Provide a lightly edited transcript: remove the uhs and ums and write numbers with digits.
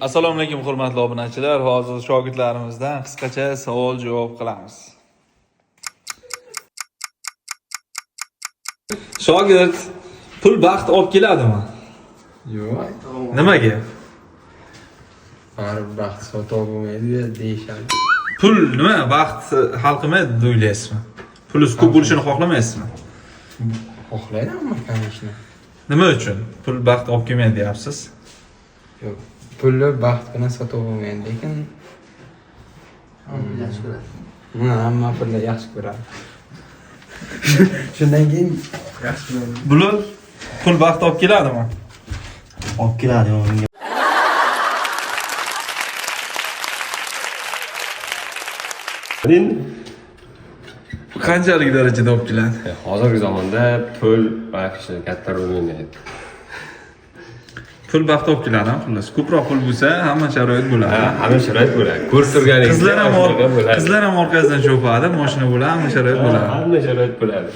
Assalomu alaykum hurmatli obunachilar. Hozir shogirdlarimizdan qisqacha savol-javob qilamiz. Shogird pul baxt olib keladimi? Yo'q. Nimaga? Baribir baxt sotib bo'lmaydi deyishadi. Pul nima? Baxt hal qilmaydi deb o'ylaysizmi? Pulingiz ko'p bo'lishini xohlamaysizmi? Xohlaydi hamma конечно. Nima uchun pul baxt olib kelmaydi deyapsiz? Yo'q. Pulni baxt bilan sotib bo'lmaydi, lekin yaxshi ko'radi. hamma pulni yaxshi ko'radi. Shundan keyin yaxshi ko'radi. Bular pul baxt olib keladimi? Olib keladi menga. Qanchalik darajada olib keladi? Hozirgi zamonda pul baxshi katta rol o'ynaydi. Pul baxt olib keladi, xullas. Ko'proq pul bo'lsa, hamma sharoit bo'ladi. Hamma sharoit bo'ladi. Ko'rib turganingizdek Qizlar ham orqasidan chopadi, mashina bo'ladi, hamma sharoit bo'ladi. Hamma sharoit bo'ladi.